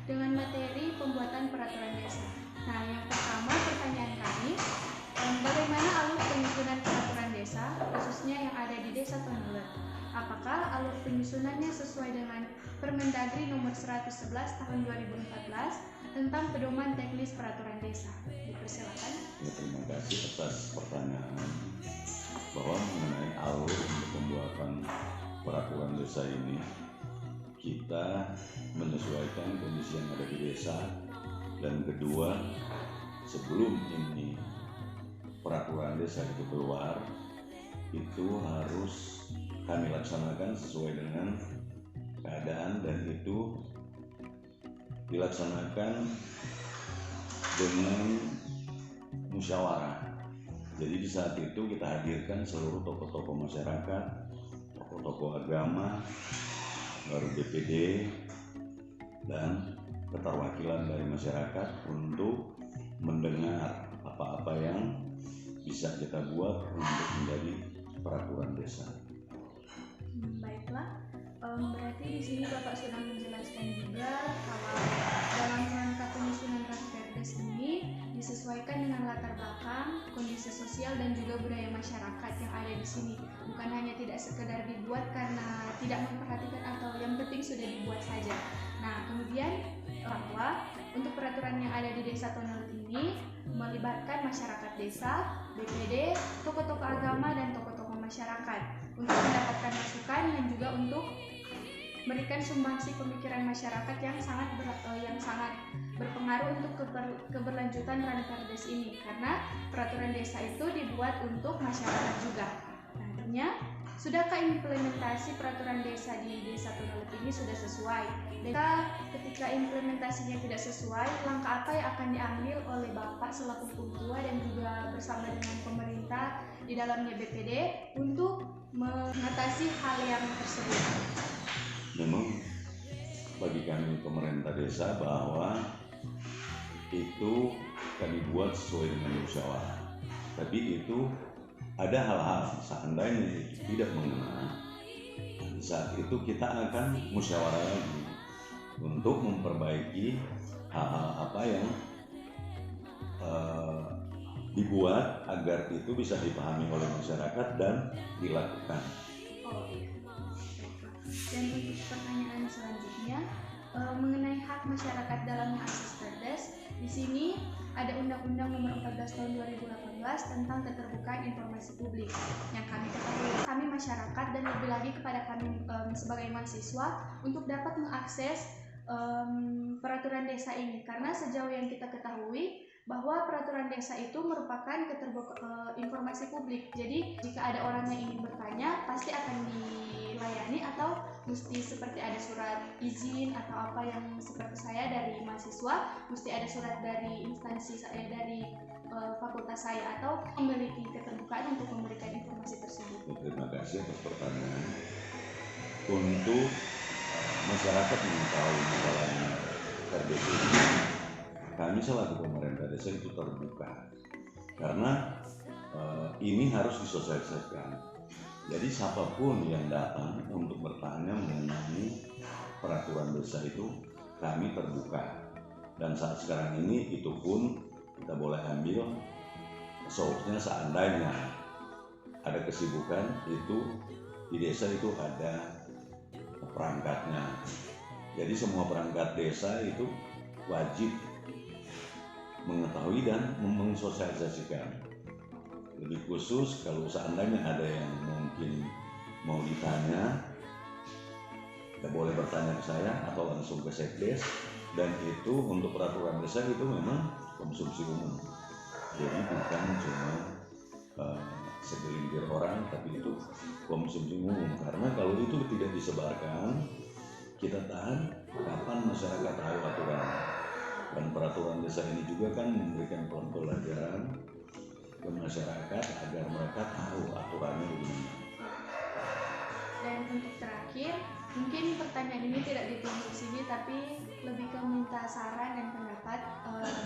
dengan materi pembuatan peraturan desa. Nah, yang pertama pertanyaan kami, bagaimana alur penyusunan peraturan desa, khususnya yang ada di Desa Tonulet? Apakah alur penyusunannya sesuai dengan Permendagri nomor 111 tahun 2014 tentang pedoman teknis peraturan desa? Dipersilakan. Ya, terima kasih atas pertanyaan bahwa mengenai alur untuk pembuatan peraturan desa ini, kita menyesuaikan kondisi yang ada di desa, dan kedua, sebelum ini peraturan desa itu keluar, itu harus kami laksanakan sesuai dengan keadaan, dan itu dilaksanakan dengan musyawarah. Jadi di saat itu kita hadirkan seluruh tokoh-tokoh masyarakat, tokoh-tokoh agama, baru BPD, dan keterwakilan dari masyarakat untuk mendengar apa-apa yang bisa kita buat untuk menjadi peraturan desa. Baiklah, berarti di sini Bapak sudah menjelaskan juga kalau dalam rangka penyusunan Rakerdes ini disesuaikan dengan latar belakang, kondisi sosial dan juga budaya masyarakat yang ada di sini. Bukan hanya tidak sekedar dibuat karena tidak memperhatikan atau yang penting sudah dibuat saja. Nah, kemudian bahwa untuk peraturan yang ada di Desa Tonulet ini melibatkan masyarakat desa, BPD, tokoh-tokoh agama dan tokoh-tokoh masyarakat untuk mendapatkan masukan dan juga untuk memberikan sumbangsi pemikiran masyarakat yang sangat berpengaruh untuk keberlanjutan Rakerdes ini, karena peraturan desa itu dibuat untuk masyarakat juga. Nantinya, sudahkah implementasi peraturan desa di Desa Tonulet ini sudah sesuai? Dan ketika implementasinya tidak sesuai, langkah apa yang akan diambil oleh Bapak selaku ketua dan juga bersama dengan pemerintah di dalamnya BPD untuk mengatasi hal yang tersebut? Memang bagi kami pemerintah desa bahwa itu kami buat sesuai dengan musyawarah. Tapi itu ada hal-hal seandainya itu tidak mengena, saat itu kita akan musyawarah lagi untuk memperbaiki hal-hal apa yang dibuat agar itu bisa dipahami oleh masyarakat dan dilakukan. Oh iya. Dan untuk pertanyaan selanjutnya mengenai hak masyarakat dalam mengakses Perdes, di sini ada Undang-Undang Nomor 14 Tahun 2018 tentang keterbukaan informasi publik. Yang kami ketahui, kami masyarakat dan lebih lagi kepada kami sebagai mahasiswa untuk dapat mengakses peraturan desa ini, karena sejauh yang kita ketahui bahwa peraturan desa itu merupakan informasi publik. Jadi jika ada orang yang ingin bertanya pasti akan dilayani, atau mesti seperti ada surat izin atau apa yang seperti saya dari mahasiswa mesti ada surat dari instansi saya, dari fakultas saya, atau memiliki keterbukaan untuk memberikan informasi tersebut. Terima kasih atas pertanyaan. Untuk masyarakat mengetahui masalahnya Perdes ini, kami selaku pemerintah desa itu terbuka, karena ini harus disosialisasikan. Jadi siapapun yang datang untuk bertanya mengenai peraturan desa itu kami terbuka. Dan saat sekarang ini itu pun kita boleh ambil source-nya seandainya ada kesibukan itu di desa itu ada perangkatnya. Jadi semua perangkat desa itu wajib mengetahui dan mensosialisasikan. Lebih khusus kalau seandainya ada yang mungkin mau ditanya, tidak boleh bertanya ke saya atau langsung ke Sekdes. Dan itu untuk peraturan desa itu memang konsumsi umum. Jadi bukan cuma segelintir orang, tapi itu konsumsi umum. Karena kalau itu tidak disebarkan, kita tahan kapan masyarakat tahu aturan. Dan peraturan desa ini juga kan memberikan pembelajaran ke masyarakat agar mereka tahu aturannya bagaimana. Dan untuk terakhir, mungkin pertanyaan ini tidak ditulis di sini, tapi lebih ke minta saran dan pendapat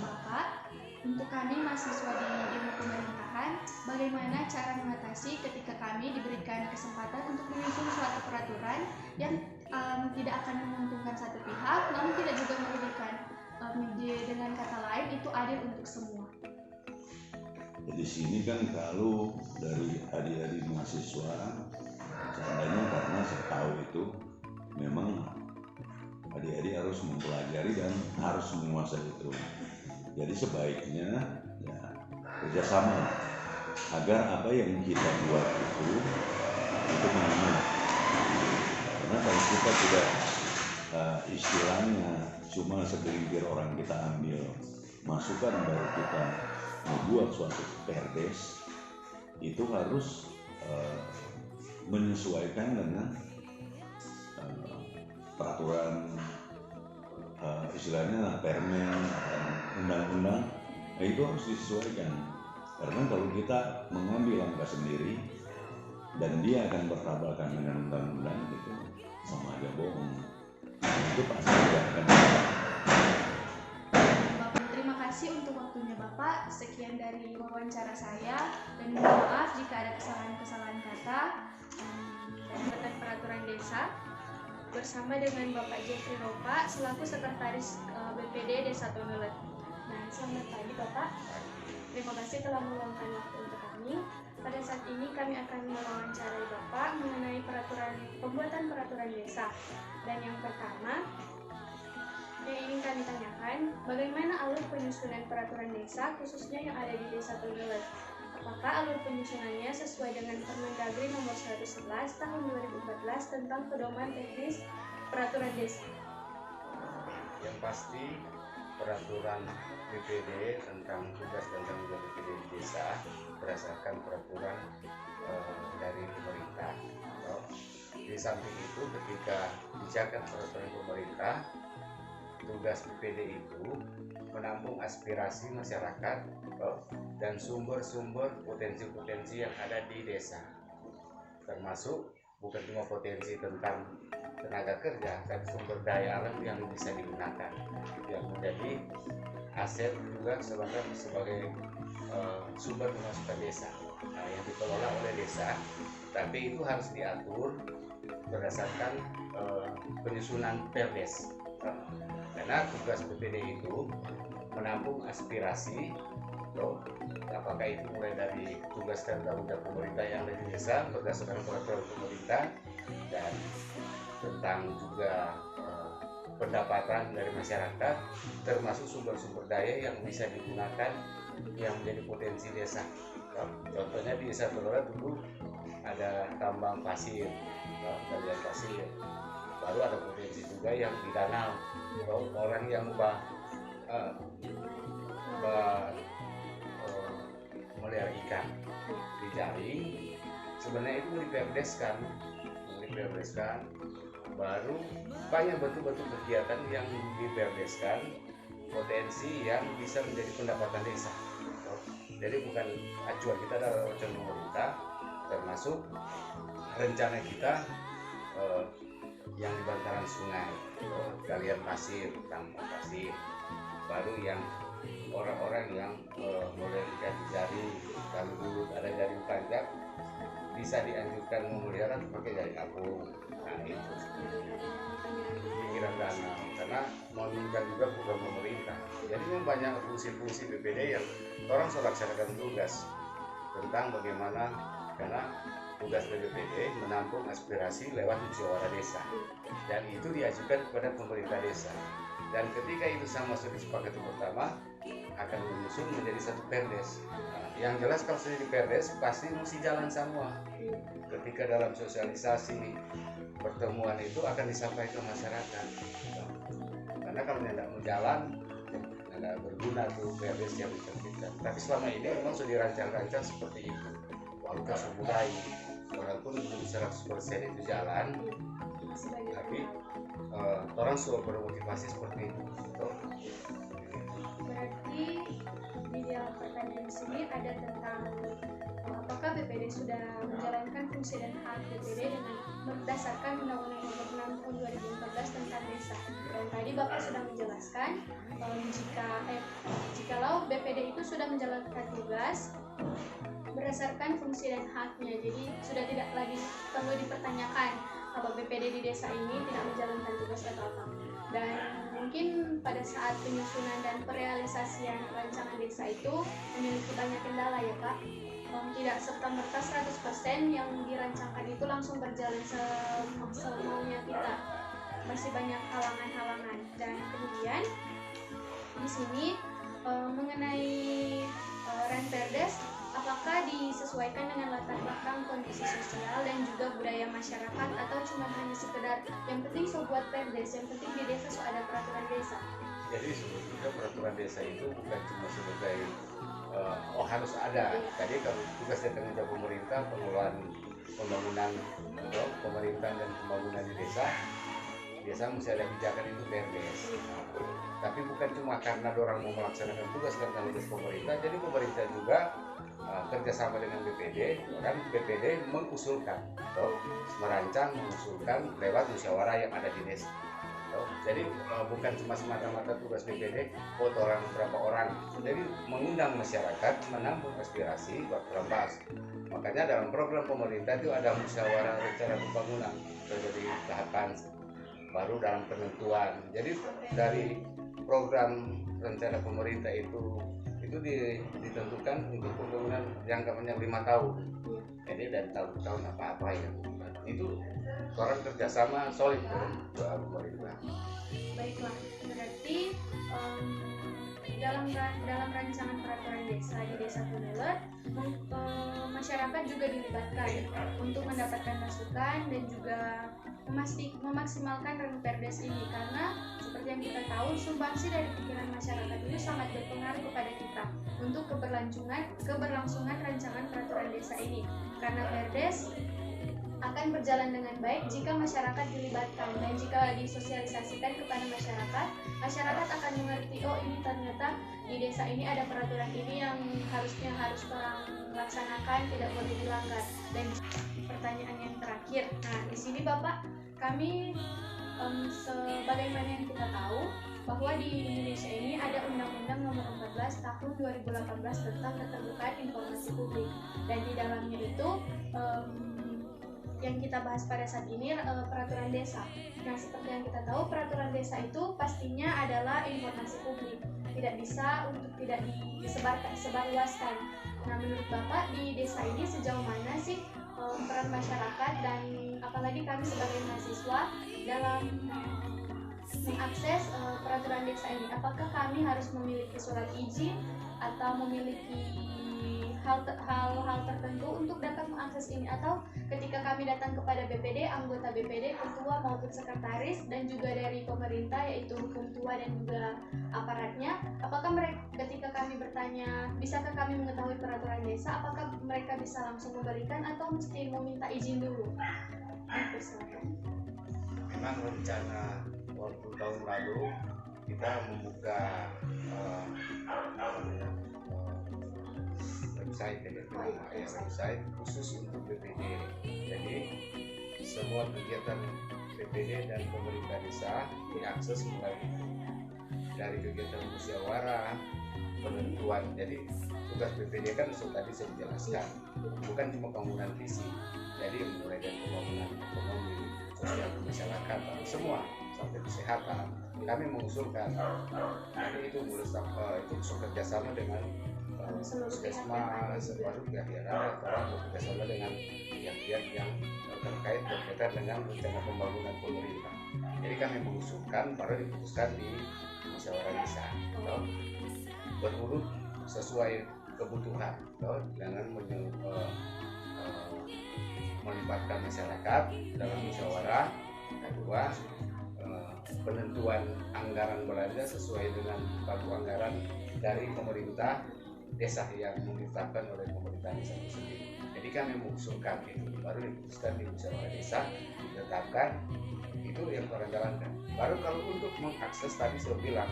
Bapak. Untuk kami mahasiswa di ilmu pemerintahan, bagaimana cara mengatasi ketika kami diberikan kesempatan untuk menyusun suatu peraturan yang tidak akan menguntungkan satu pihak, namun tidak juga merugikan dengan kata lain itu adil untuk semua. Di sini kan kalau dari adik-adik mahasiswa, seandainya karena saya tahu itu memang adik-adik harus mempelajari dan harus menguasai itu. Jadi sebaiknya ya kerjasama agar apa yang kita buat itu menyenangkan. Karena kalau kita tidak istilahnya cuma segelintir orang kita ambil masukan baru kita membuat suatu perdes, itu harus menyesuaikan dengan peraturan istilahnya permen, undang-undang, itu harus disesuaikan. Karena kalau kita mengambil langkah sendiri dan dia akan bertabrakan dengan undang-undang, itu sama aja bohong. Itu pasti tidak akan bisa. Bapak, terima kasih untuk waktunya Bapak. Sekian dari wawancara saya dan mohon maaf jika ada kesalahan-kesalahan kata. Pembuatan peraturan desa bersama dengan Bapak Jeffrey Ropa selaku Sekretaris BPD Desa Tondolet. Nah, selamat pagi Bapak. Terima kasih telah meluangkan waktu untuk kami. Pada saat ini kami akan mewawancarai Bapak mengenai pembuatan peraturan desa. Dan yang pertama yang ingin kami tanyakan, bagaimana alur penyusunan peraturan desa khususnya yang ada di Desa Tondolet? Apakah alur penyusunannya sesuai dengan Permendagri nomor 111 tahun 2014 tentang pedoman teknis peraturan desa? Yang pasti peraturan BPD tentang tugas dan tanggung jawab BPD di desa berdasarkan peraturan dari pemerintah. Di samping itu ketika dijaga peraturan pemerintah, tugas BPD itu menampung aspirasi masyarakat dan sumber-sumber potensi-potensi yang ada di desa, termasuk bukan cuma potensi tentang tenaga kerja, tapi sumber daya alam yang bisa digunakan, yang menjadi aset juga sebagai sumber pemasukan desa yang dikelola oleh desa, tapi itu harus diatur berdasarkan penyusunan perdes. Karena tugas BPD itu menampung aspirasi, apakah itu mulai dari tugas dan tanggung jawab pemerintah yang ada di desa berdasarkan peraturan pemerintah, dan tentang juga pendapatan dari masyarakat, termasuk sumber-sumber daya yang bisa digunakan yang menjadi potensi desa. Contohnya di Desa Tondolet dulu ada tambang pasir, galian pasir. Baru ada potensi juga yang di danau, orang yang melihara ikan di jaring, sebenarnya itu diperdeskan, baru banyak betul-betul kegiatan yang diperdeskan, potensi yang bisa menjadi pendapatan desa. Jadi bukan acuan kita adalah acuan pemerintah, termasuk rencana kita yang di bantaran sungai, galian pasir, tambang pasir, baru yang orang-orang yang melihara ikan di jaring, kalau dulu ada jaring panjang bisa dianjurkan memelihara pakai jaring apung. Nah itu pikiran dana, karena menunjukkan juga program pemerintah. Jadi memang banyak fungsi-fungsi BPD yang orang sudah laksanakan tugas tentang bagaimana, karena tugas BPD menampung aspirasi lewat musyawarah desa, dan itu diajukan kepada pemerintah desa. Dan ketika itu sama sudah disepakati pertama, akan menyusun menjadi satu perdes. Yang jelas kalau sudah di perdes pasti mesti jalan semua. Ketika dalam sosialisasi pertemuan itu akan disampaikan ke masyarakat. Karena kalau tidak mau jalan, tidak berguna tuh perdes yang diterbitkan. Tapi selama ini memang sudah dirancang-rancang seperti itu. Walaupun sudah mulai, walaupun belum 100% itu jalan, tapi orang sudah bermotivasi seperti itu. Berarti di dalam pertanyaan di sini ada tentang apakah BPD sudah menjalankan fungsi dan hak BPD dengan berdasarkan Undang-Undang Nomor 6 Tahun 2014 tentang desa. Dan tadi Bapak sudah menjelaskan jikalau BPD itu sudah menjalankan tugas berdasarkan fungsi dan haknya, jadi sudah tidak lagi perlu dipertanyakan kalau BPD di desa ini tidak menjalankan tugas atau apa. Dan mungkin pada saat penyusunan dan perealisasian rancangan desa itu memiliki banyak kendala ya Pak. Tidak serta-merta 100% yang dirancangkan itu langsung berjalan semaunya kita. Masih banyak halangan-halangan. Dan kemudian di sini mengenai Renperdes, apakah disesuaikan dengan latar belakang kondisi sosial dan juga budaya masyarakat, atau cuma hanya sekedar yang penting so buat perdes, yang penting di desa so ada peraturan desa? Jadi sebetulnya peraturan desa itu bukan cuma sebagai harus ada. Jadi kalau tugas dan tanggung jawab pemerintah pengelolaan pembangunan pemerintahan dan pembangunan di desa, biasa mesti ada kebijakan itu perdes. Tapi bukan cuma karena orang mau melaksanakan tugas dan tanggung jawab pemerintah, jadi pemerintah juga kerjasama dengan BPD, kan BPD mengusulkan, merancang, mengusulkan lewat musyawarah yang ada di desa. Jadi bukan cuma semata-mata tugas BPD, orang berapa orang, jadi mengundang masyarakat, menampung aspirasi, buat bahas. Makanya dalam program pemerintah itu ada musyawarah rencana pembangunan, jadi tahapan baru dalam penentuan. Jadi dari program rencana pemerintah itu ditentukan untuk pembangunan jangkauannya 5 tahun. Jadi dari tahun ke tahun apa ya. Itu orang kerjasama solid dengan pemerintah. Baiklah, berarti dalam rancangan peraturan desa di Desa Punelet, masyarakat juga dilibatkan untuk mendapatkan masukan dan juga memaksimalkan Renperdes ini, karena seperti yang kita tahu sumbangsi dari pikiran masyarakat itu sangat berpengaruh kepada kita untuk keberlangsungan rancangan peraturan desa ini, karena Perdes akan berjalan dengan baik jika masyarakat dilibatkan, dan jika disosialisasikan kepada masyarakat akan mengerti, oh ini ternyata di desa ini ada peraturan ini yang harus orang laksanakan, tidak boleh dilanggar. Dan pertanyaan yang terakhir, nah di sini Bapak, kami sebagaimana yang kita tahu bahwa di Indonesia ini ada Undang-Undang Nomor 14 Tahun 2018 tentang Keterbukaan Informasi Publik, dan di dalamnya itu yang kita bahas pada saat ini peraturan desa. Nah, seperti yang kita tahu, peraturan desa itu pastinya adalah informasi publik, tidak bisa untuk tidak disebarluaskan. Nah, menurut Bapak di desa ini sejauh mana sih peran masyarakat dan apalagi kami sebagai mahasiswa dalam mengakses peraturan desa ini? Apakah kami harus memiliki surat izin atau memiliki hal-hal tertentu untuk dapat mengakses ini, atau ketika kami datang kepada BPD, anggota BPD, ketua maupun sekretaris, dan juga dari pemerintah yaitu hukum tua dan juga aparatnya, apakah mereka ketika kami bertanya bisakah kami mengetahui peraturan desa, apakah mereka bisa langsung memberikan atau mesti meminta izin dulu? Memang rencana waktu tahun lalu kita membuka website khusus untuk BPD. Jadi semua kegiatan BPD dan pemerintah desa diakses mulai dari kegiatan musyawarah, penentuan. Jadi tugas BPD kan tadi saya jelaskan, bukan cuma pembangunan visi. Jadi mulai dari pembangunan ekonomi, sosial masyarakat, semua sampai kesehatan. Kami mengusulkan. Jadi itu kerjasama dengan puskesmas, baru pihak-pihak orang bekerjasama dengan pihak-pihak yang terkait berkaitan dengan rencana pembangunan pemerintah. Jadi kami mengusulkan, baru diputuskan di musyawarah desa, berurut sesuai kebutuhan, dengan melibatkan masyarakat dalam musyawarah. Kedua, penentuan anggaran belanja sesuai dengan pagu anggaran dari pemerintah desa yang ditetapkan oleh pemerintah desa itu sendiri. Jadi kami mengusulkan itu, baru diputuskan di musyawarah desa, ditetapkan, itu yang orang jalankan. Baru kalau untuk mengakses tadi saya bilang,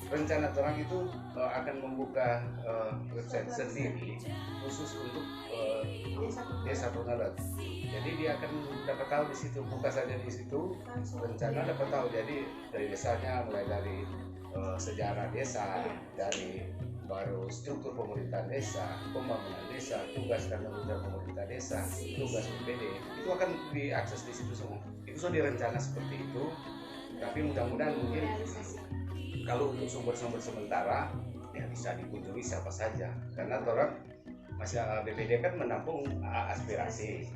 rencana terang itu akan membuka website sendiri khusus untuk desa Punelet. Jadi dia akan dapat tahu di situ, buka saja di situ, rencana dapat tahu. Jadi dari desanya, mulai dari sejarah desa, dari baru struktur pemerintahan desa, pembangunan desa, tugas dan tanggung jawab pemerintah desa, tugas BPD, itu akan diakses di situ semua. Itu sudah direncana seperti itu. Tapi mudah-mudahan mungkin realisasi. kalau untuk sumber-sumber sementara ya bisa dikunjungi siapa saja, karena orang BPD kan menampung aspirasi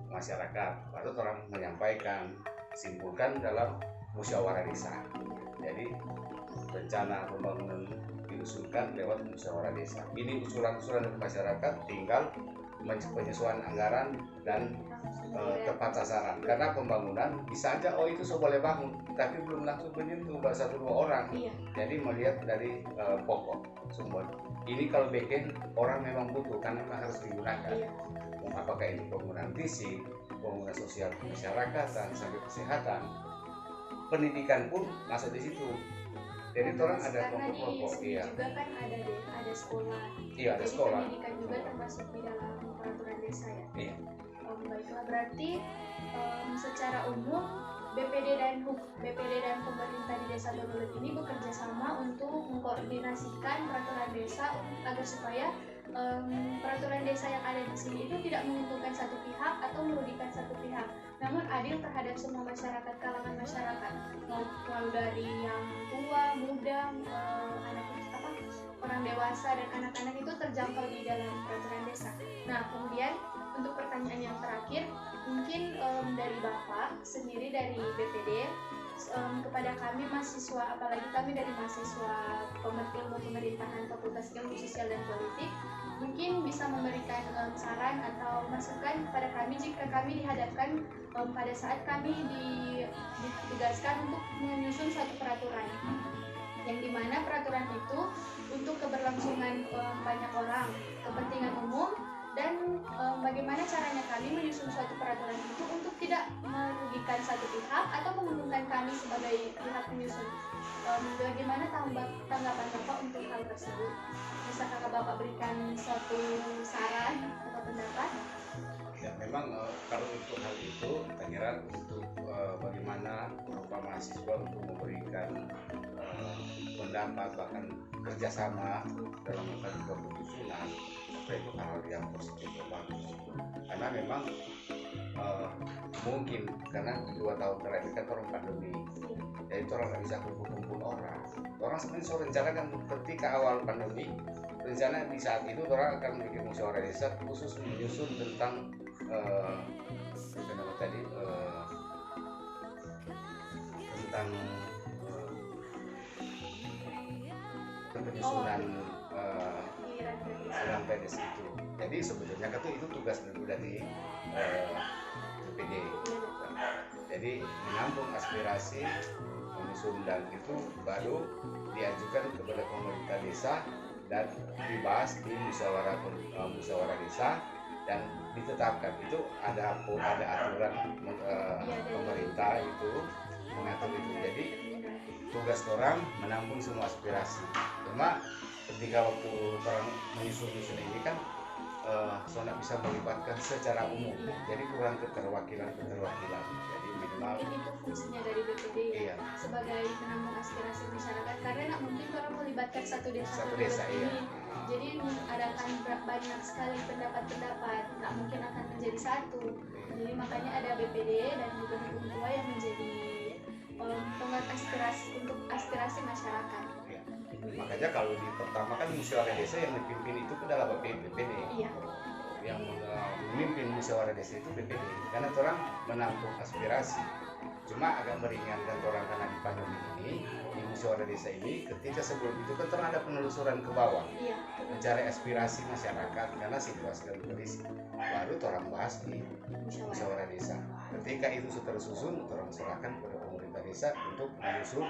masyarakat, lalu orang menyampaikan, simpulkan dalam musyawarah desa. Jadi rencana pembangunan diusulkan lewat musyawarah desa. Ini usulan-usulan dari masyarakat, tinggal penyesuaian anggaran dan tepat sasaran. Karena pembangunan bisa aja itu boleh bangun, tapi belum langsung menyentuh satu dua orang. Iya. Jadi melihat dari pokok sumber. Ini kalau bikin orang memang butuh, karena memang harus digunakan. Iya. Apakah ini pembangunan fisik, pembangunan sosial kemasyarakatan, sampai kesehatan, pendidikan pun masuk di situ. Jadi orang ada karena di kelompok-kelompok. sini Iya. juga kan ada sekolah. Iya, ada Jadi sekolah. pendidikan juga termasuk di dalam peraturan desa ya. Iya. Baiklah, berarti secara umum BPD dan pemerintah di Desa Dodolet ini bekerja sama untuk mengkoordinasikan peraturan desa agar supaya peraturan desa yang ada di sini itu tidak menguntungkan satu pihak atau merugikan satu pihak, namun adil terhadap semua masyarakat, kalangan masyarakat, mau dari yang tua, muda, orang dewasa dan anak-anak itu terjangkau di dalam peraturan desa. Nah, kemudian untuk pertanyaan yang terakhir, mungkin dari Bapak sendiri dari BPD kepada kami mahasiswa, apalagi kami dari mahasiswa ilmu pemerintahan Fakultas Ilmu Sosial dan Politik, mungkin bisa memberikan saran atau masukan kepada kami jika kami dihadapkan pada saat kami ditugaskan untuk menyusun suatu peraturan, yang dimana peraturan itu untuk keberlangsungan banyak orang, kepentingan umum, dan bagaimana caranya kami menyusun suatu peraturan itu untuk tidak merugikan satu pihak atau menguntungkan kami sebagai pihak penyusun. Bagaimana tanggapan Bapak untuk hal tersebut? Bisakah Bapak berikan suatu saran atau pendapat? Ya, memang kalau untuk hal itu, kita kira untuk bagaimana berupa mahasiswa untuk memberikan pendapat, bahkan kerjasama dalam melakukan penyusunan, itu hal yang positif dan bagus. Karena memang mungkin karena 2 tahun terakhir kan orang pandemi, jadi orang nggak bisa kumpul-kumpul orang. Orang sebenarnya rencanakan ketika awal pandemi, rencana di saat itu orang akan bikin musyawarah desa khusus menyusun tentang tentang penyusunan dalam PNS itu. Jadi sebetulnya itu tugas dari BPD. Jadi menampung aspirasi, menyusun, dan itu baru diajukan kepada pemerintah desa dan dibahas di musyawarah desa dan ditetapkan. Itu ada aturan pemerintah itu mengatur itu. Jadi tugas orang menampung semua aspirasi. Cuma ketika waktu orang menyusun ini kan soalnya bisa melibatkan secara umum, jadi kurang keterwakilan. Jadi minimal itu fungsinya dari BPD iya, sebagai penambung aspirasi masyarakat, karena nak mungkin orang melibatkan satu desa iya. ini, jadi mengadakan banyak sekali pendapat, nggak mungkin akan menjadi satu. Jadi makanya ada BPD dan juga hukum tua yang menjadi penguat aspirasi untuk aspirasi masyarakat. Iya. Makanya kalau di pertama kan musyawarah desa yang dipimpin itu adalah BPD. Iya. Yang memimpin musyawarah desa itu BPD, karena orang menampung aspirasi. Cuma agak meringankan orang karena di pandemi ini, di musyawarah desa ini, ketika sebelum itu kan orang ada penelusuran ke bawah, Iya. mencari aspirasi masyarakat karena situasi dan kondisi. Baru orang bahas di musyawarah desa. Ketika itu sudah tersusun, orang serahkan kepada pemerintah desa untuk menyusun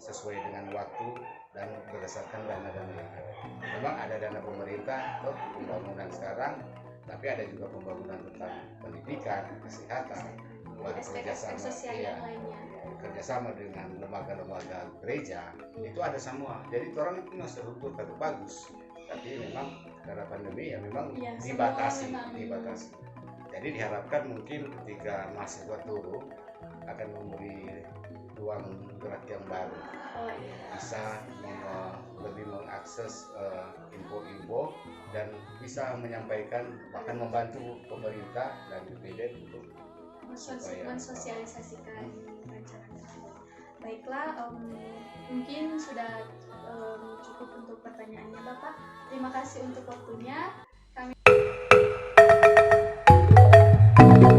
sesuai dengan waktu dan berdasarkan dana-dana yang ada. Memang ada dana pemerintah untuk pembangunan sekarang, tapi ada juga pembangunan tentang pendidikan, kesehatan, aspek-aspek sosial yang lainnya. kerjasama dengan lembaga-lembaga gereja, itu ada semua. Jadi orang itu masih struktur bagus, tapi memang karena pandemi ya memang Ya, dibatasi. memang. Jadi diharapkan mungkin ketika mahasiswa turun akan memberi ruang gerak yang baru, bisa lebih mengakses info-info dan bisa menyampaikan, bahkan membantu pemerintah dan BPD untuk mensosialisasikan rancangan tersebut. Baiklah, mungkin sudah cukup untuk pertanyaannya Bapak. Terima kasih untuk waktunya. Kami